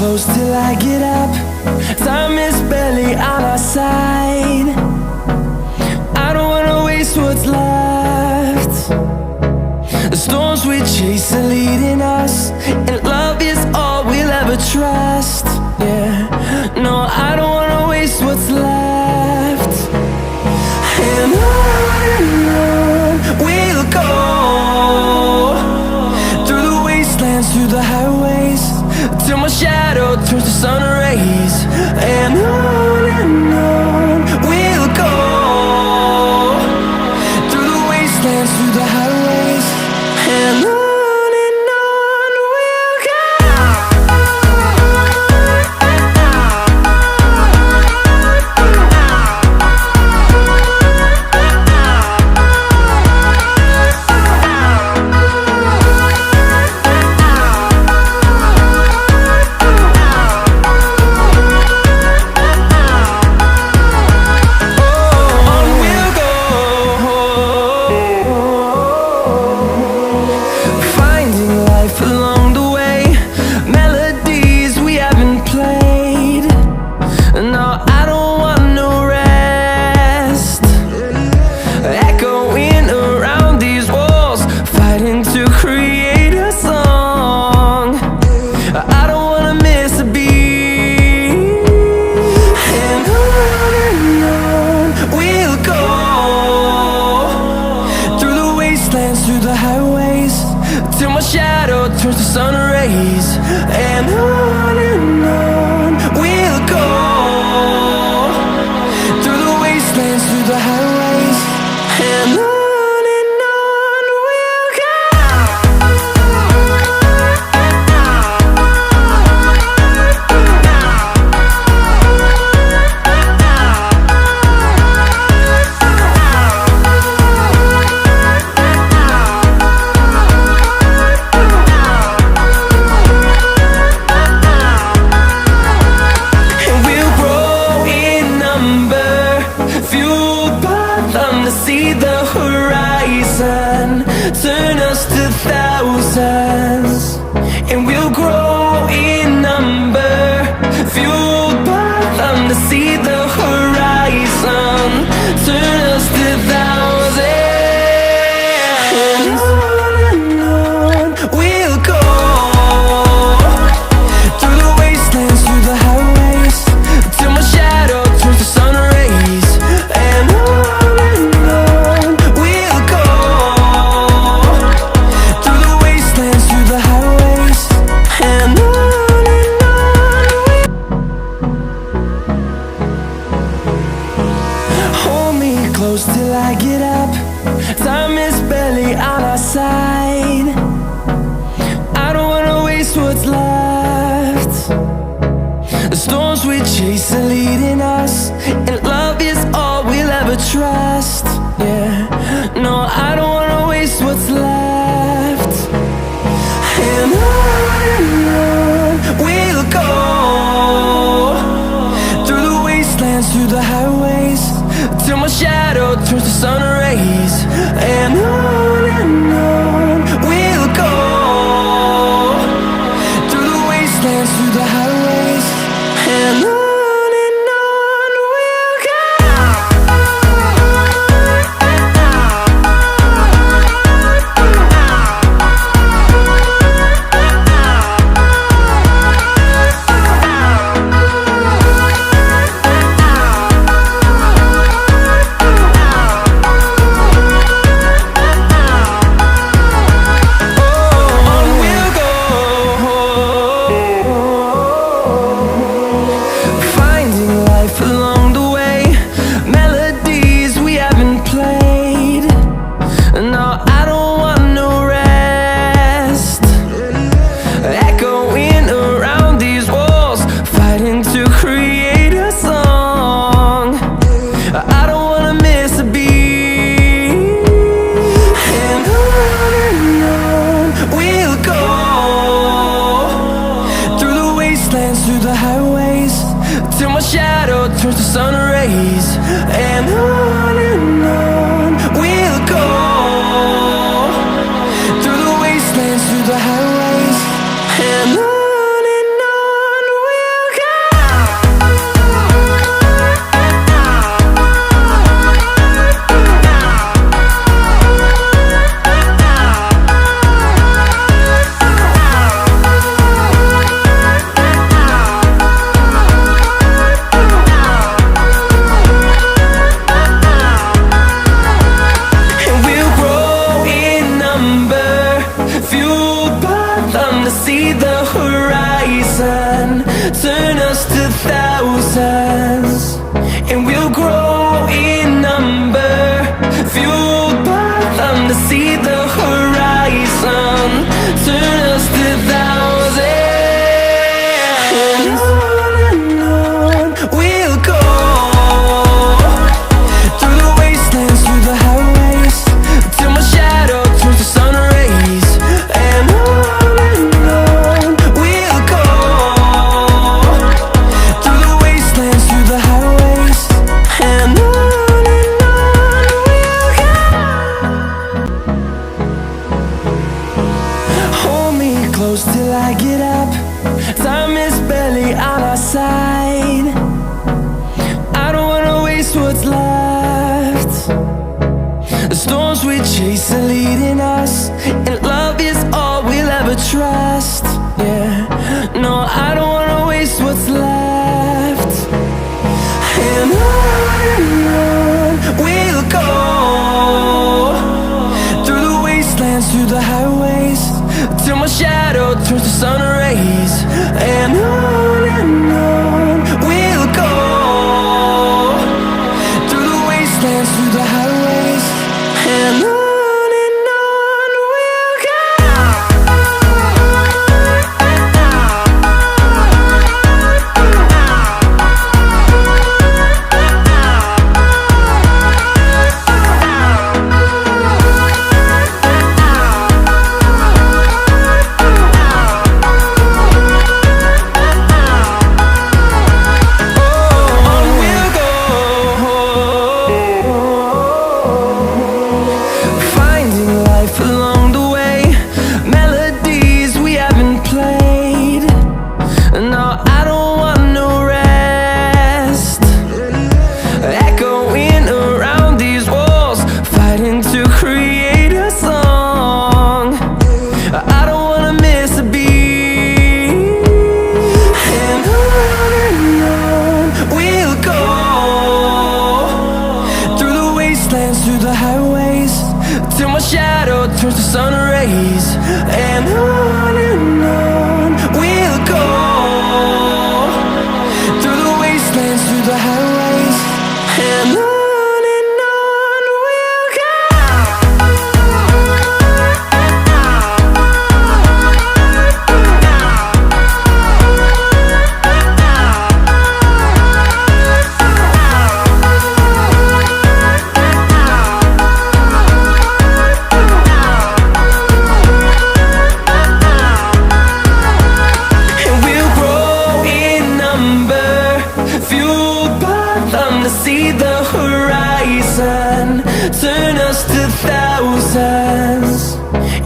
close till I get up. Time is barely on our side. I don't wanna waste what's left. The storms we chase are leading us, and love is all we'll ever trust. Yeah, no, I don't wanna waste what's left. And on we'll go, through the wastelands, through the highways, till my shadow turns to sun rays. And on we'll go, through the wastelands, through the highways, and on we'll go. Through the highways, till my shadow turns to sun rays. And on we'll go, through the wastelands, through the highways, and on we'll go. See the horizon, turn us to thousands, and we'll grow in number, fueled by them. To see the horizon, turn us to thousands, and on we'll go, through the wastelands, through the highways, till my shadow turns to sun rays. And close till I get up. Time is barely on our side. I don't wanna waste what's left. The storms we chase are leading us, and love is all we'll ever trust. Yeah, no, I don't wanna waste what's left. And on we'll go, through the wastelands, through the highways, till my shadow turns to sun rays. And on we'll go, through the wastelands, through the highways, and on we'll go. The storms we chase are leading us, and love is all we'll ever trust. Yeah, no, I don't wanna waste what's left. And on we'll go, through the wastelands, through the highways, till my shadow turns to sun rays. And on we'll go, through the wastelands, through the highways, and on we'll go. Through the highways, till my shadow turns to sun rays. And on we'll go, through the wastelands, through the highways, and on we'll go. See the horizon, turn us to thousands,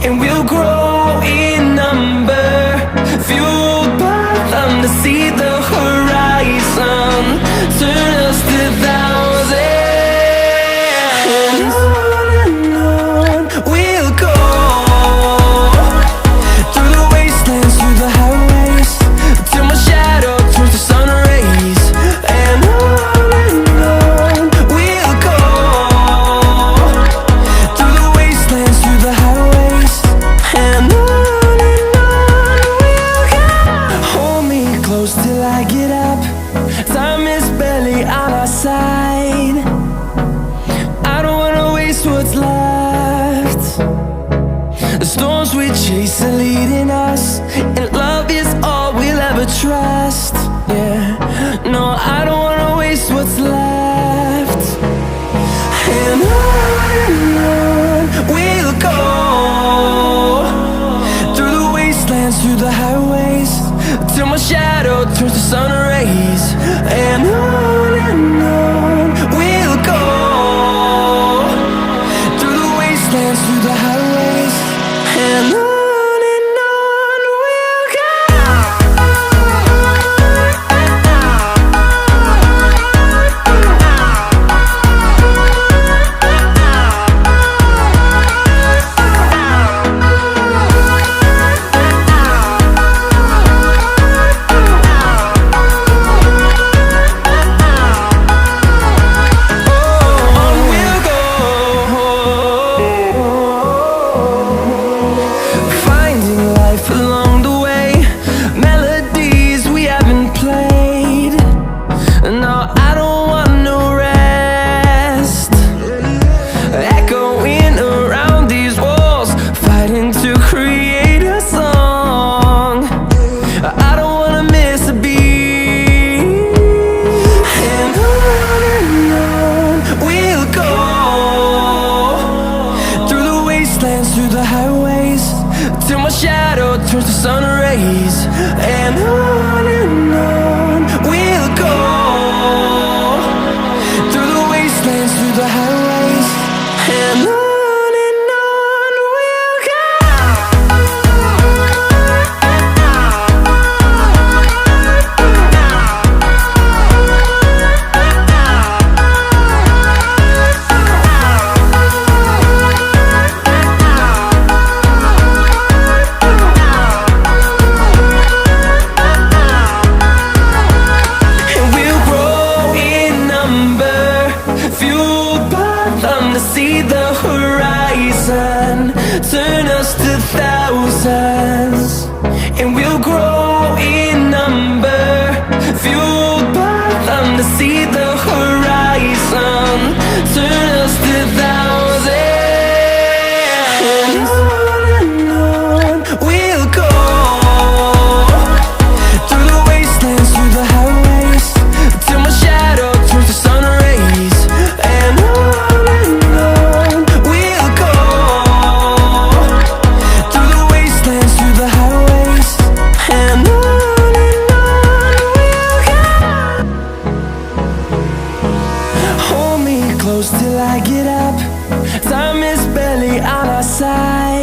and we'll grow in number, fueled by them. To see the horizon, turn us to thousands, and on we'll go, through the wastelands, through the highways, till my shadow turns to sun rays. And till I get up, time is barely on our side. I don't wanna waste what's left. The storms we chase are leading us, and love is all we'll ever trust. Yeah, no, I don't wanna waste what's left. And on we'll go, through the wastelands, through the highways, till my shadow turns to sun rays. And on we'll go, through the wastelands, through the highways, and on. Through the highways, till my shadow turns to sun rays. And on we'll go, through the wastelands, through the highways, and on. horizon, turn us to thousands, and we'll grow in number, fueled by them to see the horizon, turn us to thousands. And on we'll go, through the wastelands, through the highways, till my shadow turns to sun rays. And on we'll go, through the wastelands, through the highways, and on we'll go. Hold me close till I get up, time is barely on our side.